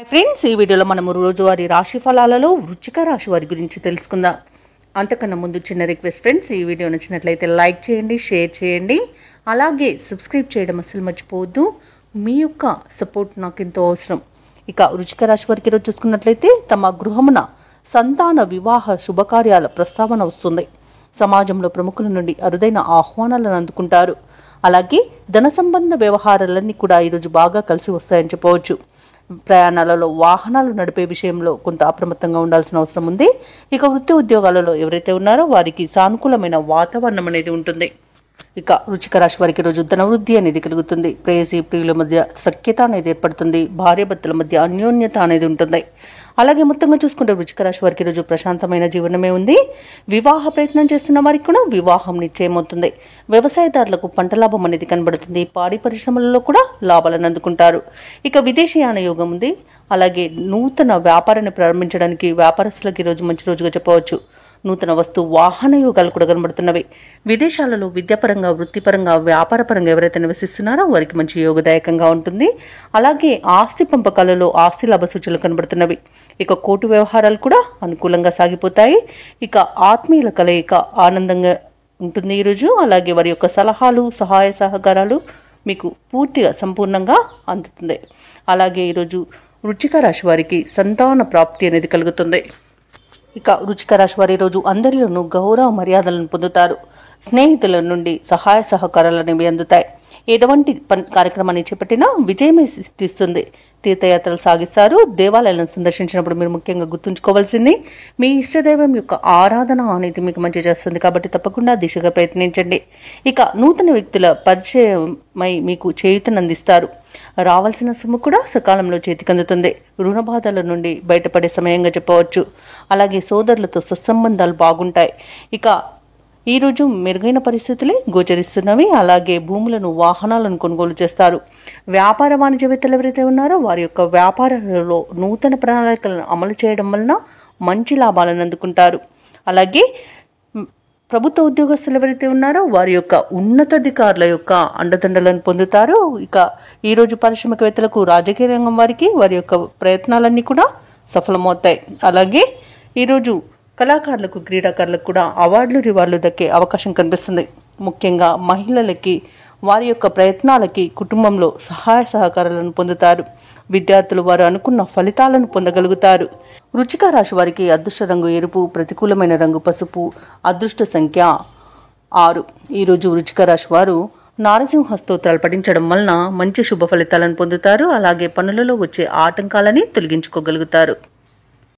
Friends, ఈ వీడియోలో మనము రోజువారీ రాశి ఫలాలలో వృశ్చిక రాశి వారి గురించి తెలుసుకుందాం. అంతకన్నా ముందు చిన్న రిక్వెస్ట్ ఫ్రెండ్స్, ఈ వీడియో నచ్చినట్లయితే లైక్ చేయండి, షేర్ చేయండి, అలాగే సబ్స్క్రైబ్ చేయడం అసలు మర్చిపోవద్దు. మీ యొక్క సపోర్ట్ నాకు ఎంతో అవసరం. ఇక వృశ్చిక రాశి వారికి ఈరోజు చూసుకున్నట్లయితే తమ గృహమున సంతాన వివాహ శుభకార్యాల ప్రస్తావన వస్తుంది. సమాజంలో ప్రముఖుల నుండి అరుదైన ఆహ్వానాలను అందుకుంటారు. అలాగే ధన సంబంధ వ్యవహారాలన్నీ కూడా ఈరోజు బాగా కలిసి వస్తాయని చెప్పవచ్చు. ప్రయాణాలలో వాహనాలు నడిపే విషయంలో కొంత అప్రమత్తంగా ఉండాల్సిన అవసరం ఉంది. ఇక వృత్తి ఉద్యోగాలలో ఎవరైతే ఉన్నారో వారికి సానుకూలమైన వాతావరణం అనేది ఉంటుంది. ఇక వృశ్చిక రాశి వారికి రోజు ధన వృద్ధి అనేది కలుగుతుంది. ప్రేయసి ప్రియుల మధ్య సఖ్యత అనేది ఏర్పడుతుంది. భార్యాభర్తల మధ్య అన్యోన్యత అనేది ఉంటుంది. అలాగే మొత్తంగా చూసుకుంటే వృశ్చిక రాశి వారికి రోజు ప్రశాంతమైన జీవనమే ఉంది. వివాహ ప్రయత్నం చేస్తున్న వారికి కూడా వివాహం నిశ్చయమవుతుంది. వ్యవసాయదారులకు పంట లాభం అనేది కనబడుతుంది. పాడి పరిశ్రమలలో కూడా లాభాలను అందుకుంటారు. ఇక విదేశీయాన యోగం ఉంది. అలాగే నూతన వ్యాపారాన్ని ప్రారంభించడానికి వ్యాపారస్తులకు ఈరోజు మంచి రోజుగా చెప్పవచ్చు. నూతన వస్తు వాహన యోగాలు కూడా కనబడుతున్నవి. విదేశాలలో విద్యాపరంగా, వృత్తిపరంగా, వ్యాపారపరంగా ఎవరైతే నివసిస్తున్నారో వారికి మంచి యోగదాయకంగా ఉంటుంది. అలాగే ఆస్తి పంపకాలలో ఆస్తి లాభ సూచనలు కనబడుతున్నవి. ఇక కోర్టు వ్యవహారాలు కూడా అనుకూలంగా సాగిపోతాయి. ఇక ఆత్మీయుల కలయిక ఆనందంగా ఉంటుంది ఈరోజు. అలాగే వారి యొక్క సలహాలు, సహాయ సహకారాలు మీకు పూర్తిగా సంపూర్ణంగా అందుతుంది. అలాగే ఈరోజు వృశ్చిక రాశి వారికి సంతాన ప్రాప్తి అనేది కలుగుతుంది. ఇక వృశ్చిక రాశి వారి రోజు అందరిలోనూ గౌరవ మర్యాదలను పొందుతారు. స్నేహితుల నుండి సహాయ సహకారాలు అనేవి అందుతాయి. ఎటువంటి కార్యక్రమాన్ని చేపట్టినా విజయమే సిద్ధిస్తుంది. తీర్థయాత్రలు సాగిస్తారు. దేవాలయాలను సందర్శించినప్పుడు మీరు ముఖ్యంగా గుర్తుంచుకోవాల్సింది మీ ఇష్టదైవం యొక్క ఆరాధన అనేది మీకు మంచి చేస్తుంది. కాబట్టి తప్పకుండా దిశగా ప్రయత్నించండి. ఇక నూతన వ్యక్తుల పరిచయమై మీకు చేయూతనందిస్తారు. రావాల్సిన సొమ్ము కూడా సకాలంలో చేతికి అందుతుంది. రుణ బాధల నుండి బయటపడే సమయంగా చెప్పవచ్చు. అలాగే సోదరులతో సత్సంబంధాలు బాగుంటాయి. ఇక ఈరోజు మెరుగైన పరిస్థితులే గోచరిస్తున్నవి. అలాగే భూములను, వాహనాలను కొనుగోలు చేస్తారు. వ్యాపార వాణిజ్యవేత్తలు ఎవరైతే ఉన్నారో వారి యొక్క వ్యాపారాలలో నూతన ప్రణాళికలను అమలు చేయడం వలన మంచి లాభాలను అందుకుంటారు. అలాగే ప్రభుత్వ ఉద్యోగస్తులు ఎవరైతే ఉన్నారో వారి యొక్క ఉన్నతాధికారుల యొక్క అండదండలను పొందుతారు. ఇక ఈరోజు పారిశ్రామికవేత్తలకు, రాజకీయ రంగం వారికి వారి యొక్క ప్రయత్నాలన్నీ కూడా సఫలమవుతాయి. అలాగే ఈరోజు కళాకారులకు, క్రీడాకారులకు కూడా అవార్డులు, రివార్డులు దక్కే అవకాశం కనిపిస్తుంది. ముఖ్యంగా మహిళలకి వారి యొక్క ప్రయత్నాలకి కుటుంబంలో సహాయ సహకారాలను పొందుతారు. విద్యార్థులు వారు అనుకున్న ఫలితాలను పొందగలుగుతారు. వృశ్చిక రాశి వారికి అదృష్ట రంగు ఎరుపు, ప్రతికూలమైన రంగు పసుపు, అదృష్ట సంఖ్య 6. ఈరోజు వృశ్చిక రాశి వారు నారసింహ స్తోత్రాలు పఠించడం వలన మంచి శుభ ఫలితాలను పొందుతారు. అలాగే పనులలో వచ్చే ఆటంకాలని తొలగించుకోగలుగుతారు.